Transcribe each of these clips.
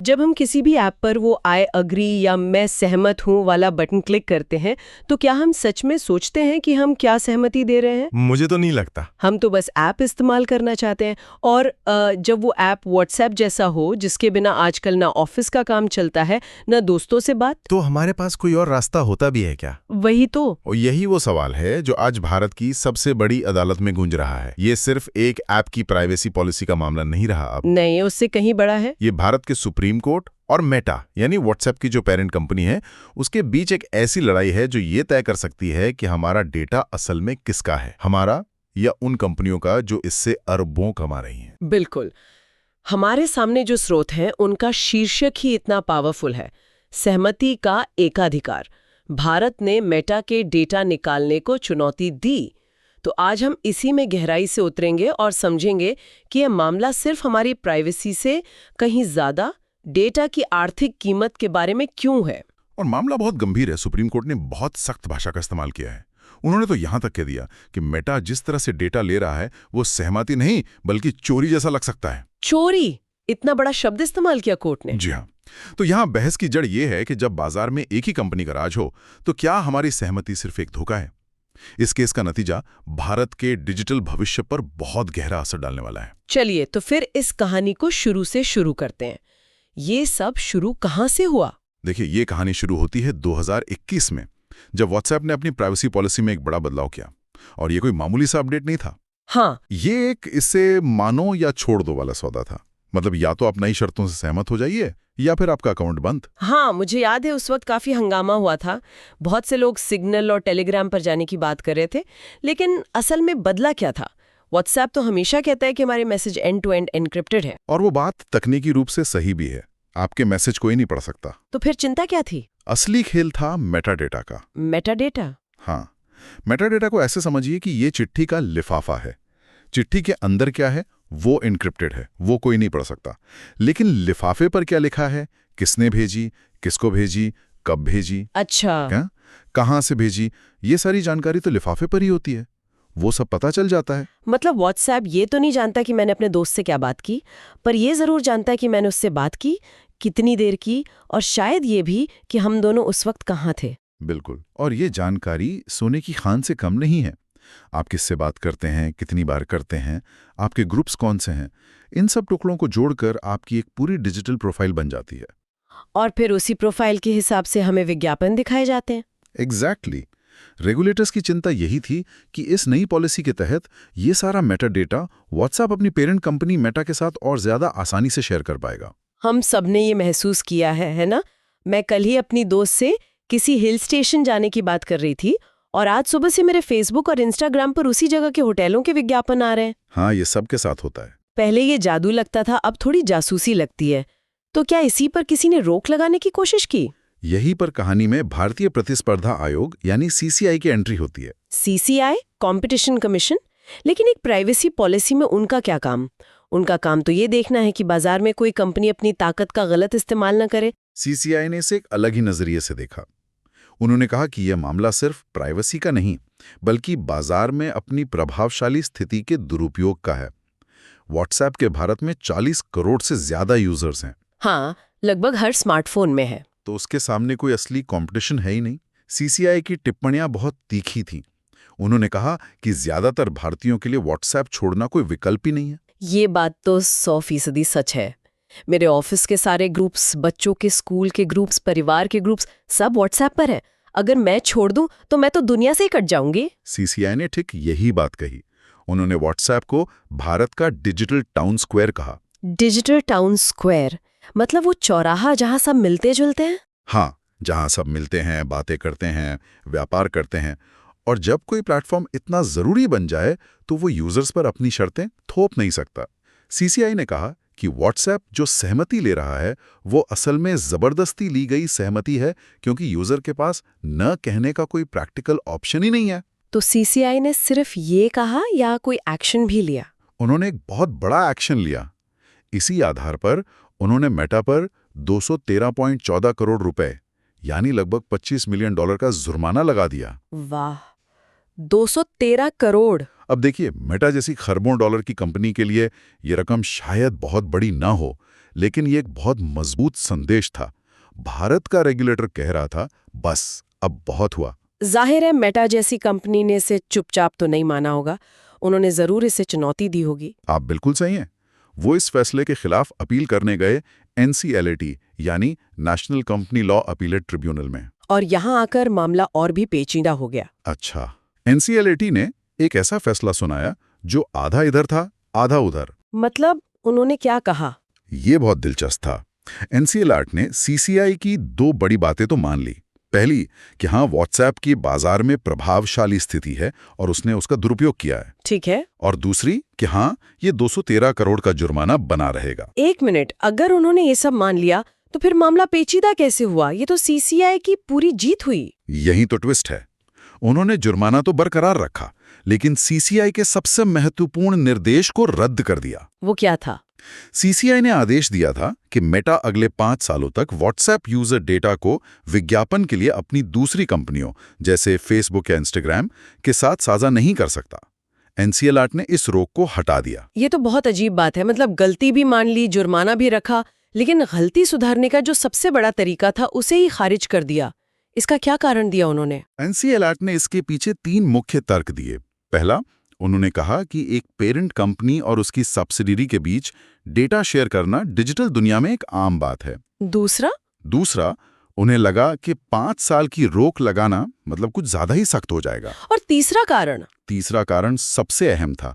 जब हम किसी भी ऐप पर वो आई अग्री या मैं सहमत हूं वाला बटन क्लिक करते हैं तो क्या हम सच में सोचते हैं कि हम क्या सहमति दे रहे हैं? मुझे तो नहीं लगता। हम तो बस ऐप इस्तेमाल करना चाहते हैं। और जब वो ऐप व्हाट्सएप जैसा हो जिसके बिना आजकल ना ऑफिस का काम चलता है ना दोस्तों से बात, तो हमारे पास कोई और रास्ता होता भी है क्या? वही तो। और यही वो सवाल है जो आज भारत की सबसे बड़ी अदालत में गूंज रहा है। ये सिर्फ एक ऐप की प्राइवेसी पॉलिसी का मामला नहीं रहा अब। नहीं, उससे कहीं बड़ा है। ये भारत के सुप्रीम कोर्ट और मेटा यानी व्हाट्सएप की जो पेरेंट कंपनी है उसके बीच एक ऐसी लड़ाई है जो ये तय कर सकती है कि हमारा डेटा असल में किसका है, हमारा या उन कंपनियों का जो इससे अरबों कमा रही हैं। बिल्कुल। हमारे सामने जो स्रोत हैं उनका शीर्षक ही इतना पावरफुल है, सहमति का एकाधिकार। भारत ने मेटा के डेटा निकालने को चुनौती दी। तो आज हम इसी में गहराई से उतरेंगे और समझेंगे कि यह मामला सिर्फ हमारी प्राइवेसी से कहीं ज्यादा डेटा की आर्थिक कीमत के बारे में क्यों है। और मामला बहुत गंभीर है। सुप्रीम कोर्ट ने बहुत सख्त भाषा का इस्तेमाल किया है। उन्होंने तो यहां तक कह दिया कि मेटा जिस तरह से डेटा ले रहा है वो सहमति नहीं बल्कि चोरी जैसा लग सकता है। चोरी? इतना बड़ा शब्द इस्तेमाल किया कोर्ट ने? जी हाँ। तो यहां बहस की जड़ ये है कि जब बाजार में एक ही कंपनी का राज हो तो क्या हमारी सहमति सिर्फ एक धोखा है? इस केस का नतीजा भारत के डिजिटल भविष्य पर बहुत गहरा असर डालने वाला है। चलिए तो फिर इस कहानी को शुरू से शुरू करते हैं। ये सब शुरू कहां से हुआ? देखिए, ये कहानी शुरू होती है 2021 में, जब व्हाट्सएप ने अपनी प्राइवेसी पॉलिसी में एक बड़ा बदलाव किया। और ये कोई मामूली सा अपडेट नहीं था। हाँ, ये एक इससे मानो या छोड़ दो वाला सौदा था। मतलब या तो आप नई शर्तों से सहमत हो जाइए या फिर आपका अकाउंट बंद। हाँ, मुझे याद है उस वक्त काफी हंगामा हुआ था। बहुत से लोग सिग्नल और टेलीग्राम पर जाने की बात कर रहे थे। लेकिन असल में बदला क्या था? व्हाट्सएप तो हमेशा कहता है कि हमारे message end to end encrypted है। और वो बात तकनीकी रूप से सही भी है। आपके मैसेज कोई नहीं पढ़ सकता। तो फिर चिंता क्या थी? असली खेल था मेटाडेटा का। मेटाडेटा? हाँ, मेटाडेटा को ऐसे समझिए कि ये चिट्ठी का लिफाफा है। चिट्ठी के अंदर क्या है वो एन्क्रिप्टेड है, वो कोई नहीं पढ़ सकता। लेकिन लिफाफे पर क्या लिखा है, किसने भेजी, किसको भेजी, कब भेजी, अच्छा। क्या, कहां से भेजी, ये सारी जानकारी तो लिफाफे पर ही होती है। वो सब पता चल जाता है। मतलब व्हाट्सएप ये तो नहीं जानता कि मैंने अपने दोस्त से क्या बात की, पर ये जरूर जानता है कि मैंने उससे बात की, कितनी देर की, और शायद ये भी कि हम दोनों उस वक्त कहाँ थे। बिल्कुल। और ये जानकारी सोने की खान से कम नहीं है। आप किससे बात करते हैं, कितनी बार करते हैं, आपके ग्रुप्स कौन से हैं, इन सब टुकड़ों को जोड़कर आपकी एक पूरी डिजिटल प्रोफाइल बन जाती है। और फिर उसी प्रोफाइल के हिसाब से हमें विज्ञापन दिखाए जाते हैं। एग्जैक्टली। रेगुलेटर्स की चिंता यही थी कि इस नई पॉलिसी के तहत ये सारा मेटा डेटा व्हाट्सएप अपनी पेरेंट कंपनी मेटा के साथ और ज्यादा आसानी से शेयर कर पाएगा। हम सबने ये महसूस किया है ना? मैं कल ही अपनी दोस्त से किसी हिल स्टेशन जाने की बात कर रही थी और आज सुबह से मेरे फेसबुक और इंस्टाग्राम पर उसी जगह के होटलों के विज्ञापन आ रहे हैं। हाँ, ये सबके साथ होता है। पहले ये जादू लगता था, अब थोड़ी जासूसी लगती है। तो क्या इसी पर किसी ने रोक लगाने की कोशिश की? यही पर कहानी में भारतीय प्रतिस्पर्धा आयोग यानी सीसीआई की एंट्री होती है। CCI, competition commission? लेकिन एक प्राइवेसी पॉलिसी में उनका क्या काम? उनका काम तो ये देखना है कि बाजार में कोई कंपनी अपनी ताकत का गलत इस्तेमाल न करे। सीसीआई ने इसे एक अलग ही नजरिए से देखा। उन्होंने कहा कि यह मामला सिर्फ प्राइवेसी का नहीं बल्कि बाजार में अपनी प्रभावशाली स्थिति के दुरुपयोग का है। व्हाट्सएप के भारत में 40 करोड़ से ज्यादा यूजर्स हैं। हाँ, लगभग हर स्मार्टफोन में है। तो उसके सामने कोई असली कंपटीशन है ही नहीं। सीसीआई की टिप्पणियां बहुत तीखी थीं। उन्होंने कहा कि ज्यादातर भारतीयों के लिए व्हाट्सएप छोड़ना कोई विकल्प ही नहीं है। ये बात तो 100% सच है। मेरे ऑफिस के सारे ग्रुप्स, बच्चों के स्कूल के ग्रुप्स, परिवार के ग्रुप्स, सब व्हाट्सएप पर है। अगर मैं छोड़ दूं तो मैं तो दुनिया से ही कट जाऊंगी। सीसीआई ने ठीक यही बात कही। उन्होंने व्हाट्सएप को भारत का डिजिटल टाउन स्क्वायर कहा। डिजिटल टाउन स्क्वायर मतलब वो चौराहा जहां सब मिलते जुलते हैं? हाँ, जहां सब मिलते हैं, बातें करते हैं, व्यापार करते हैं। और जब कोई प्लेटफॉर्म इतना जरूरी बन जाए तो वो यूजर्स पर अपनी शर्तें थोप नहीं सकता। सीसीआई ने कहा कि व्हाट्सएप जो सहमति ले रहा है वो असल में जबरदस्ती ली गई सहमति है, क्योंकि यूजर के पास न कहने का कोई प्रैक्टिकल ऑप्शन ही नहीं है। तो सीसीआई ने सिर्फ ये कहा या कोई एक्शन भी लिया? उन्होंने एक बहुत बड़ा एक्शन लिया। इसी आधार पर उन्होंने मेटा पर 213.14 करोड़ रुपए यानी लगभग $25 मिलियन का जुर्माना लगा दिया। वाह, 213 करोड़! अब देखिए, मेटा जैसी खरबों डॉलर की कंपनी के लिए ये रकम शायद बहुत बड़ी ना हो, लेकिन ये एक बहुत मजबूत संदेश था। भारत का रेगुलेटर कह रहा था, बस अब बहुत हुआ। जाहिर है मेटा जैसी कंपनी ने इसे चुपचाप तो नहीं माना होगा, उन्होंने जरूर इसे चुनौती दी होगी। आप बिल्कुल सही हैं। वो इस फैसले के खिलाफ अपील करने गए NCLAT यानी national company law appellate tribunal में। और यहाँ आकर मामला और भी पेचीदा हो गया। अच्छा, NCLAT ने एक ऐसा फैसला सुनाया जो आधा इधर था आधा उधर। मतलब उन्होंने क्या कहा? ये बहुत दिलचस्प था। NCLAT ने CCI की दो बड़ी बातें तो मान ली। पहली कि हाँ, व्हाट्सएप की बाजार में प्रभावशाली स्थिति है और उसने उसका दुरुपयोग किया है। ठीक है। और दूसरी कि हाँ, ये 213 करोड़ का जुर्माना बना रहेगा। एक मिनट, अगर उन्होंने ये सब मान लिया तो फिर मामला पेचीदा कैसे हुआ? ये तो CCI की पूरी जीत हुई। यही तो ट्विस्ट है। उन्होंने जुर्माना तो बरकरार रखा, लेकिन CCI के सबसे महत्वपूर्ण निर्देश को रद्द कर दिया। वो क्या था? CCI ने आदेश दिया था कि मेटा अगले 5 सालों तक व्हाट्सएप यूजर डेटा को विज्ञापन के लिए अपनी दूसरी कंपनियों जैसे फेसबुक या इंस्टाग्राम के साथ साझा नहीं कर सकता। NCLAT ने इस रोक को हटा दिया। ये तो बहुत अजीब बात है। मतलब गलती भी मान ली, जुर्माना भी रखा, लेकिन गलती सुधारने का जो सबसे बड़ा तरीका था उसे ही खारिज कर दिया। इसका क्या कारण दिया उन्होंने? NCLAT ने इसके पीछे 3 मुख्य तर्क दिए। पहला, उन्होंने कहा कि एक पेरेंट कंपनी और उसकी सब्सिडियरी के बीच डेटा शेयर करना डिजिटल दुनिया में एक आम बात है। दूसरा, उन्हें लगा कि 5 साल की रोक लगाना मतलब कुछ ज्यादा ही सख्त हो जाएगा। और तीसरा कारण सबसे अहम था।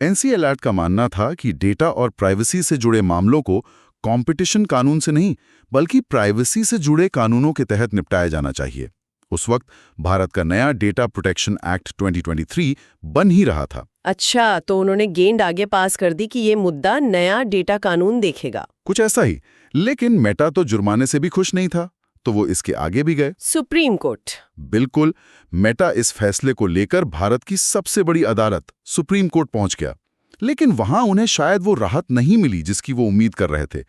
NCLAT का मानना था कि डेटा और प्राइवेसी से जुड़े मामलों को कंपटीशन कानून से नहीं बल्कि प्राइवेसी से जुड़े कानूनों के तहत निपटाया जाना चाहिए। उस वक्त भारत का नया डेटा प्रोटेक्शन एक्ट 2023 बन ही रहा था। अच्छा, तो उन्होंने गेंद आगे पास कर दी कि ये मुद्दा नया डेटा कानून देखेगा। कुछ ऐसा ही। लेकिन मेटा तो जुर्माने से भी खुश नहीं था, तो वो इसके आगे भी गए। Supreme court. बिल्कुल। मेटा इस फैसले को लेकर भारत की सबसे बड़ी अदालत सुप्रीम कोर्ट पहुंच गया। लेकिन वहां उन्हें शायद वो राहत नहीं मिली जिसकी वो उम्मीद कर रहे थे।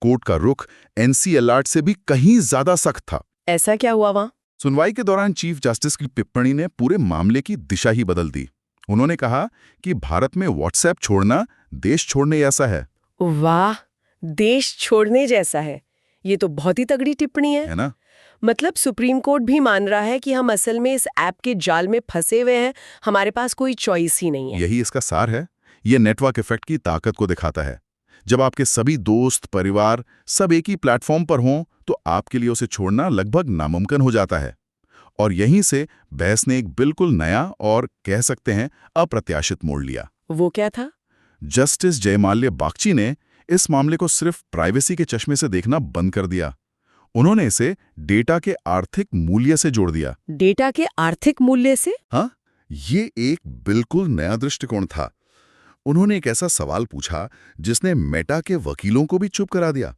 कोर्ट का रुख NCLAT से भी कहीं ज्यादा सख्त था। ऐसा क्या हुआ वहां? सुनवाई के दौरान चीफ जस्टिस की टिप्पणी ने पूरे मामले की दिशा ही बदल दी। उन्होंने कहा कि भारत में व्हाट्सएप छोड़ना देश छोड़ने जैसा है। वाह, देश छोड़ने जैसा है। ये तो बहुत ही तगड़ी टिप्पणी है ना? मतलब सुप्रीम कोर्ट भी मान रहा है कि हम असल में इस ऐप के जाल में फंसे हुए हैं, हमारे पास कोई चॉइस ही नहीं है। यही इसका सार है। ये नेटवर्क इफेक्ट की ताकत को दिखाता है। जब आपके सभी दोस्त, परिवार सब एक ही प्लेटफॉर्म पर हों, तो आपके लिए उसे छोड़ना लगभग नामुमकिन हो जाता है। और यहीं से बहस ने एक बिल्कुल नया और कह सकते हैं अप्रत्याशित मोड़ लिया। वो क्या था? जस्टिस जयमाल्या बागची ने इस मामले को सिर्फ प्राइवेसी के चश्मे से देखना बंद कर दिया। उन्होंने इसे डेटा के आर्थिक मूल्य से जोड़ दिया। डेटा के आर्थिक मूल्य से? हाँ, ये एक बिल्कुल नया दृष्टिकोण था। उन्होंने एक ऐसा सवाल पूछा जिसने मेटा के वकीलों को भी चुप करा दिया।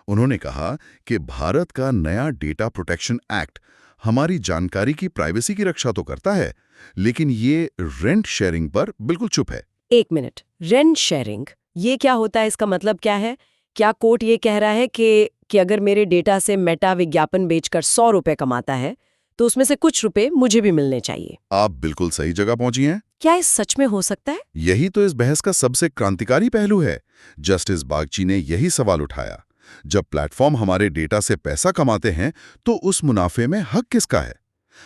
उन्होंने कहा कि भारत का नया डेटा प्रोटेक्शन एक्ट हमारी जानकारी की प्राइवेसी की रक्षा तो करता है, लेकिन ये रेंट शेयरिंग पर बिल्कुल चुप है। एक मिनट, रेंट शेयरिंग ये क्या होता है? इसका मतलब क्या है? क्या कोर्ट ये कह रहा है कि अगर मेरे डेटा से मेटा विज्ञापन बेचकर 100 रुपए कमाता है तो उसमें से कुछ रुपए मुझे भी मिलने चाहिए? आप बिल्कुल सही जगह पहुंची हैं। क्या ये सच में हो सकता है? यही तो इस बहस का सबसे क्रांतिकारी पहलू है। जस्टिस बागची ने यही सवाल उठाया। जब प्लेटफॉर्म हमारे डेटा से पैसा कमाते हैं तो उस मुनाफे में हक किसका है?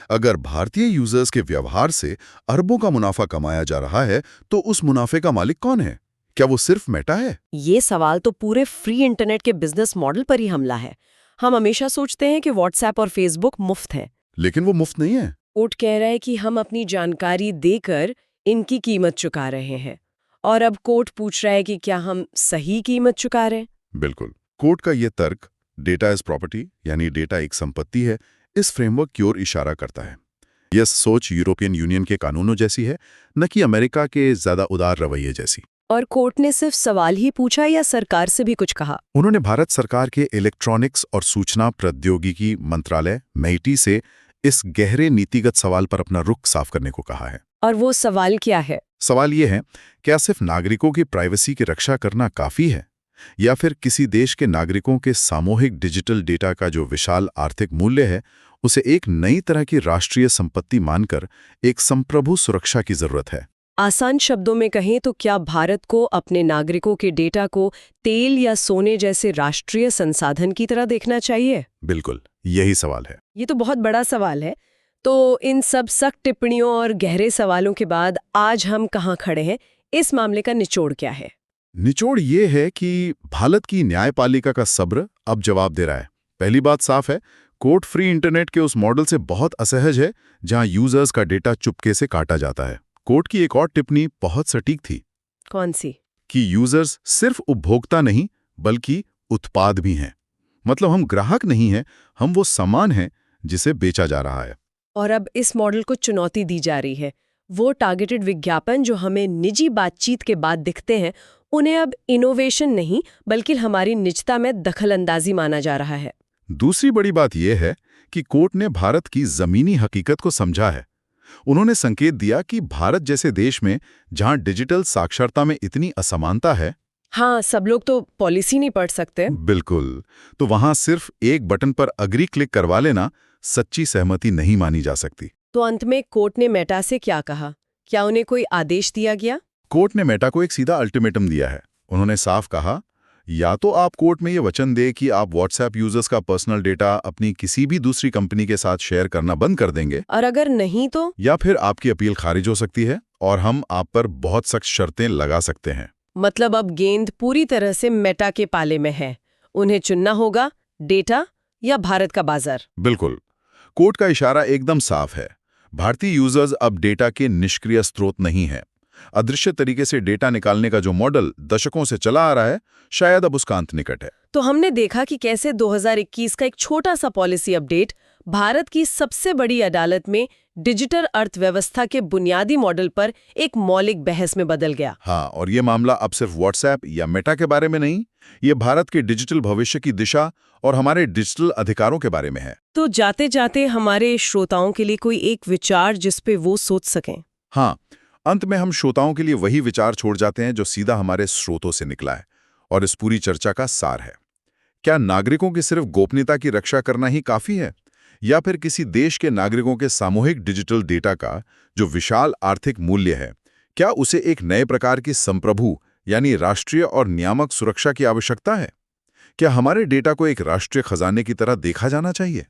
अगर भारतीय यूजर्स के व्यवहार से अरबों का मुनाफा कमाया जा रहा है तो उस मुनाफे का मालिक कौन है? क्या वो सिर्फ मेटा है? ये सवाल तो पूरे फ्री इंटरनेट के बिजनेस मॉडल पर ही हमला है। हम हमेशा सोचते हैं कि व्हाट्सएप और फेसबुक मुफ्त है, लेकिन वो मुफ्त नहीं है। कोर्ट कह रहा है कि हम अपनी जानकारी देकर इनकी कीमत चुका रहे हैं, और अब कोर्ट पूछ रहा है कि क्या हम सही कीमत चुका रहे हैं? बिल्कुल। कोर्ट का ये तर्क डेटा इज प्रॉपर्टी यानी डेटा एक संपत्ति है, इस फ्रेमवर्क की ओर इशारा करता है। यह सोच यूरोपियन यूनियन के कानूनों जैसी है, न कि अमेरिका के ज्यादा उदार रवैये जैसी। और कोर्ट ने सिर्फ सवाल ही पूछा या सरकार से भी कुछ कहा? उन्होंने भारत सरकार के इलेक्ट्रॉनिक्स और सूचना प्रौद्योगिकी मंत्रालय MEIT से इस गहरे नीतिगत सवाल पर अपना रुख साफ करने को कहा है। और वो सवाल क्या है? सवाल ये है, क्या सिर्फ नागरिकों की प्राइवेसी की रक्षा करना काफी है, या फिर किसी देश के नागरिकों के सामूहिक डिजिटल डेटा का जो विशाल आर्थिक मूल्य है उसे एक नई तरह की राष्ट्रीय संपत्ति मानकर एक संप्रभु सुरक्षा की जरूरत है? आसान शब्दों में कहें तो क्या भारत को अपने नागरिकों के डेटा को तेल या सोने जैसे राष्ट्रीय संसाधन की तरह देखना चाहिए? बिल्कुल, यही सवाल है। ये तो बहुत बड़ा सवाल है। तो इन सब सख्त टिप्पणियों और गहरे सवालों के बाद आज हम कहाँ खड़े हैं? इस मामले का निचोड़ क्या है? निचोड़ ये है कि भारत की न्यायपालिका का सब्र अब जवाब दे रहा है। पहली बात साफ है, कोर्ट फ्री इंटरनेट के उस मॉडल से बहुत असहज है जहां यूजर्स का डेटा चुपके से काटा जाता है। कोर्ट की एक और टिप्पणी बहुत सटीक थी। कौन सी? कि यूजर्स सिर्फ उपभोक्ता नहीं बल्कि उत्पाद भी हैं। मतलब हम ग्राहक नहीं हैं, हम वो सामान हैं जिसे बेचा जा रहा है। और अब इस मॉडल को चुनौती दी जा रही है। वो टारगेटेड विज्ञापन जो हमें निजी बातचीत के बाद दिखते हैं, उन्हें अब इनोवेशन नहीं बल्कि हमारी निजता में दखलंदाजी माना जा रहा है। दूसरी बड़ी बात यह है कि कोर्ट ने भारत की जमीनी हकीकत को समझा है। उन्होंने संकेत दिया कि भारत जैसे देश में जहां डिजिटल साक्षरता में इतनी असमानता है, हाँ, सब लोग तो पॉलिसी नहीं पढ़ सकते। बिल्कुल, तो वहां सिर्फ एक बटन पर अग्री क्लिक करवा लेना सच्ची सहमति नहीं मानी जा सकती। तो अंत में कोर्ट ने मेटा से क्या कहा? क्या उन्हें कोई आदेश दिया गया? कोर्ट ने मेटा को एक सीधा अल्टीमेटम दिया है। उन्होंने साफ कहा, या तो आप कोर्ट में ये वचन दे कि आप व्हाट्सएप यूजर्स का पर्सनल डेटा अपनी किसी भी दूसरी कंपनी के साथ शेयर करना बंद कर देंगे, और अगर नहीं तो? या फिर आपकी अपील खारिज हो सकती है और हम आप पर बहुत सख्त शर्तें लगा सकते हैं। मतलब अब गेंद पूरी तरह से मेटा के पाले में है। उन्हें चुनना होगा, डेटा या भारत का बाजार। बिल्कुल, कोर्ट का इशारा एकदम साफ है। भारतीय यूजर्स अब डेटा के निष्क्रिय स्रोत नहीं है। अदृश्य तरीके से डेटा निकालने का जो मॉडल दशकों से चला आ रहा है, शायद अब उसका अंत निकट है। तो हमने देखा कि कैसे 2021 का एक छोटा सा पॉलिसी अपडेट भारत की सबसे बड़ी अदालत में डिजिटल अर्थव्यवस्था के बुनियादी मॉडल पर एक मौलिक बहस में बदल गया। हाँ, और ये मामला अब सिर्फ व्हाट्सएप या मेटा के बारे में नहीं, ये भारत के डिजिटल भविष्य की दिशा और हमारे डिजिटल अधिकारों के बारे में है। तो जाते जाते हमारे श्रोताओं के लिए कोई एक विचार जिस पे वो सोच सकें। हाँ, अंत में हम श्रोताओं के लिए वही विचार छोड़ जाते हैं जो सीधा हमारे स्रोतों से निकला है और इस पूरी चर्चा का सार है। क्या नागरिकों की सिर्फ गोपनीयता की रक्षा करना ही काफी है, या फिर किसी देश के नागरिकों के सामूहिक डिजिटल डेटा का जो विशाल आर्थिक मूल्य है, क्या उसे एक नए प्रकार की संप्रभु यानी राष्ट्रीय और नियामक सुरक्षा की आवश्यकता है? क्या हमारे डेटा को एक राष्ट्रीय खजाने की तरह देखा जाना चाहिए?